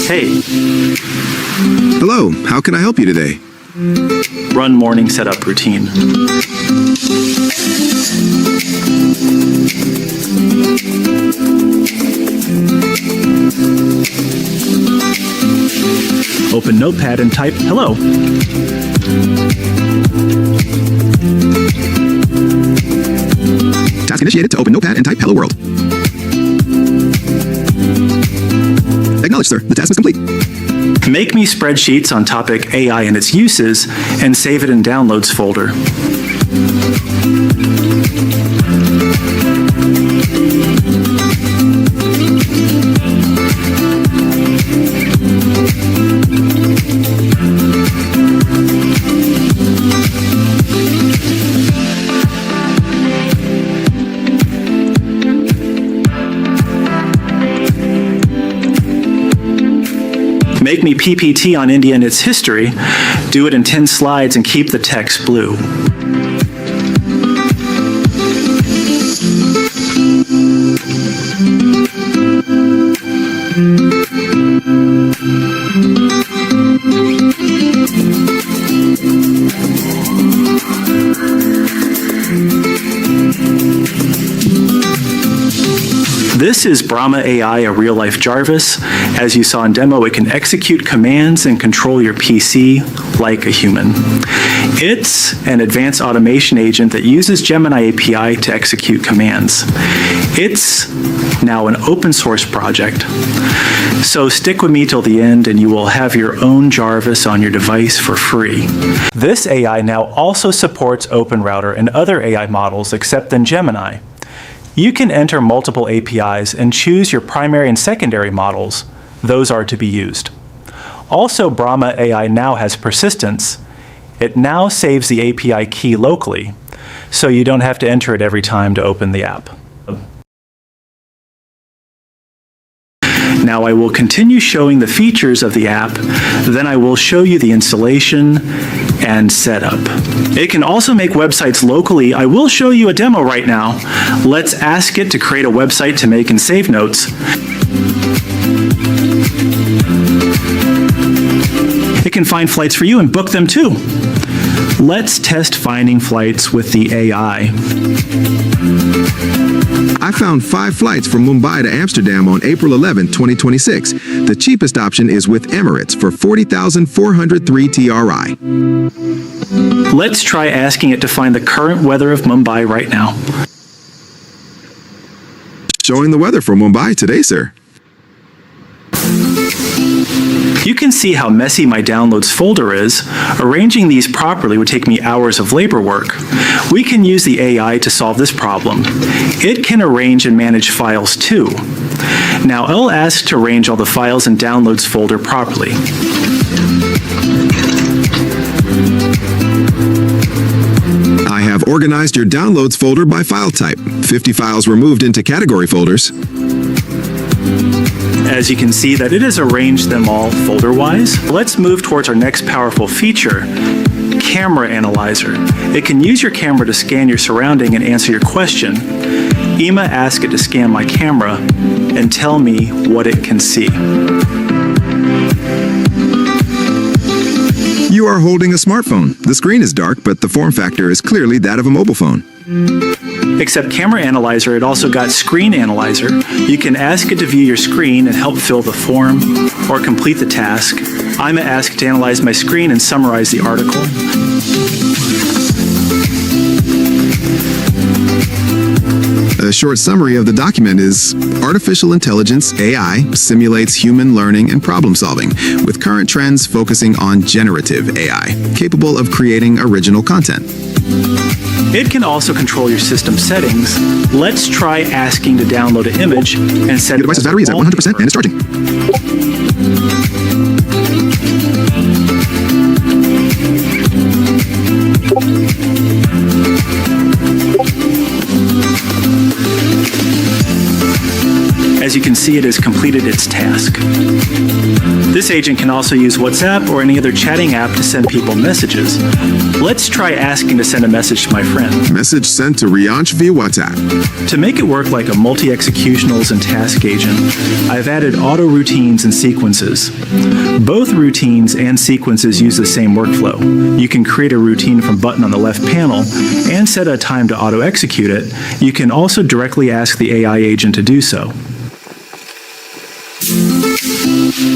Hey. Hello, how can I help you today? Run morning setup routine. Open Notepad and type hello. Task initiated to open Notepad and type hello world. Acknowledge, sir. The task is complete. Make me spreadsheets on topic AI and its uses and save it in Downloads folder. Make me PPT on India and its history, do it in 10 slides and keep the text blue. This is Brahma AI, a real-life Jarvis. As you saw in demo, it can execute commands and control your PC like a human. It's an advanced automation agent that uses Gemini API to execute commands. It's now an open source project. So stick with me till the end and you will have your own Jarvis on your device for free. This AI now also supports OpenRouter and other AI models except in Gemini. You can enter multiple APIs and choose your primary and secondary models. Those are to be used. Also, Brahma AI now has persistence. It now saves the API key locally, so you don't have to enter it every time to open the app. Now I will continue showing the features of the app, then I will show you the installation and setup. It can also make websites locally. I will show you a demo right now. Let's ask it to create a website to make and save notes. It can find flights for you and book them too. Let's test finding flights with the AI. I found 5 flights from Mumbai to Amsterdam on April 11, 2026. The cheapest option is with Emirates for 40,403 TRI. Let's try asking it to find the current weather of Mumbai right now. Showing the weather for Mumbai today, sir. You can see how messy my downloads folder is. Arranging these properly would take me hours of labor work. We can use the AI to solve this problem. It can arrange and manage files too. Now I'll ask to arrange all the files in downloads folder properly. I have organized your downloads folder by file type. 50 files were moved into category folders. As you can see that it has arranged them all folder-wise. Let's move towards our next powerful feature, Camera Analyzer. It can use your camera to scan your surrounding and answer your question. Ima asked it to scan my camera and tell me what it can see. You are holding a smartphone. The screen is dark, but the form factor is clearly that of a mobile phone. Except Camera Analyzer, it also got Screen Analyzer. You can ask it to view your screen and help fill the form or complete the task. I'm asked it to analyze my screen and summarize the article. A short summary of the document is: Artificial Intelligence, AI, simulates human learning and problem solving, with current trends focusing on generative AI, capable of creating original content. It can also control your system settings. Let's try asking to download an image and set Your device's battery is at 100% and is charging. As you can see, it has completed its task. This This agent can also use WhatsApp or any other chatting app to send people messages. Let's try asking to send a message to my friend. Message sent to Rianch via WhatsApp. To make it work like a multi-executionals and task agent, I've added auto routines and sequences. Both routines and sequences use the same workflow. You can create a routine from button on the left panel and set a time to auto-execute it. You can also directly ask the AI agent to do so.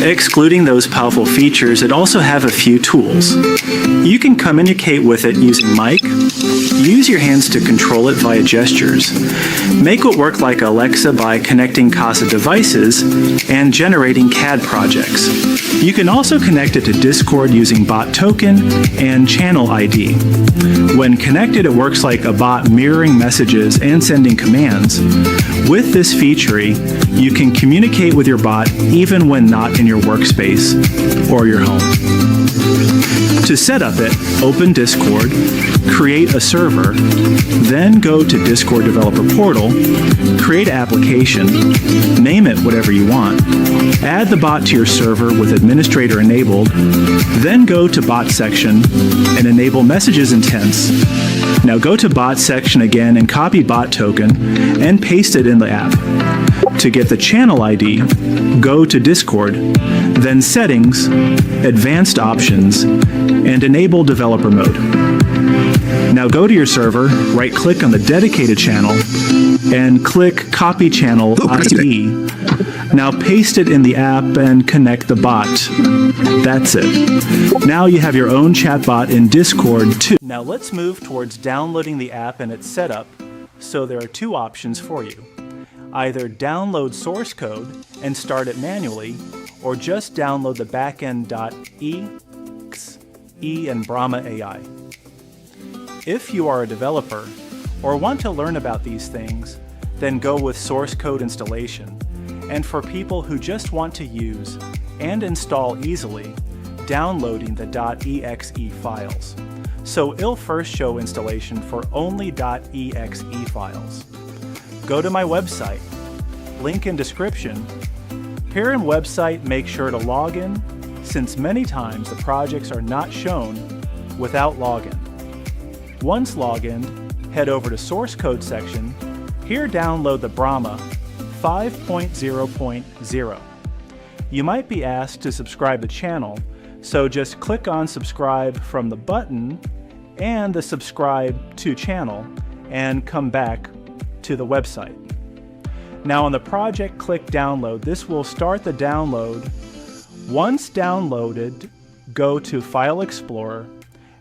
Excluding those powerful features, it also have a few tools. You can communicate with it using mic, use your hands to control it via gestures, make it work like Alexa by connecting Casa devices and generating CAD projects. You can also connect it to Discord using bot token and channel ID. When connected, it works like a bot mirroring messages and sending commands. With this feature, you can communicate with your bot even when not in your workspace or your home. To set up it, open Discord, create a server, then go to Discord Developer Portal, create an application, name it whatever you want, add the bot to your server with administrator enabled, then go to bot section and enable messages intents. Now go to bot section again and copy bot token and paste it in the app. To get the channel ID, go to Discord, then Settings, Advanced Options, and enable Developer Mode. Now go to your server, right-click on the dedicated channel, and click Copy Channel ID. Now paste it in the app and connect the bot. That's it. Now you have your own chatbot in Discord too. Now let's move towards downloading the app and its setup. So there are two options for you. Either download source code and start it manually, or just download the backend.exe and Brahma AI. If you are a developer or want to learn about these things, then go with source code installation. And for people who just want to use and install easily, downloading the .exe files. So it'll first show installation for only .exe files. Go to my website, link in description. Here in website, make sure to log in, since many times the projects are not shown without login. Once logged in, head over to source code section. Here download the Brahma 5.0.0. You might be asked to subscribe the channel, so just click on subscribe from the button and the subscribe to channel and come back to the website. Now on the project, click download. This will start the download. Once downloaded, go to File Explorer,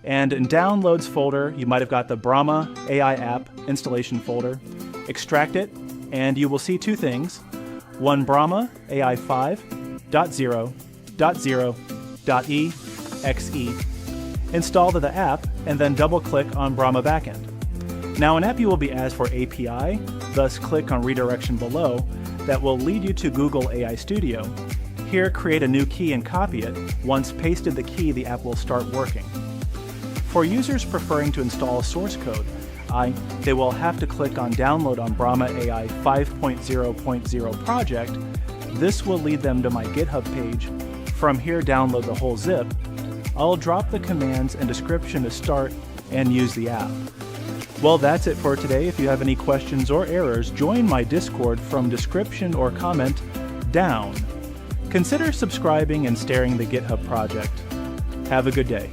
and in Downloads folder, you might have got the Brahma AI app installation folder. Extract it, and you will see two things. One, Brahma AI 5.0.0.exe. Install the app, and then double-click on Brahma Backend. Now in app you will be asked for API, thus click on redirection below that will lead you to Google AI Studio. Here create a new key and copy it. Once pasted the key, the app will start working. For users preferring to install source code, they will have to click on download on Brahma AI 5.0.0 project. This will lead them to my GitHub page. From here, download the whole zip. I'll drop the commands and description to start and use the app. Well, that's it for today. If you have any questions or errors, join my Discord from description or comment down. Consider subscribing and sharing the GitHub project. Have a good day.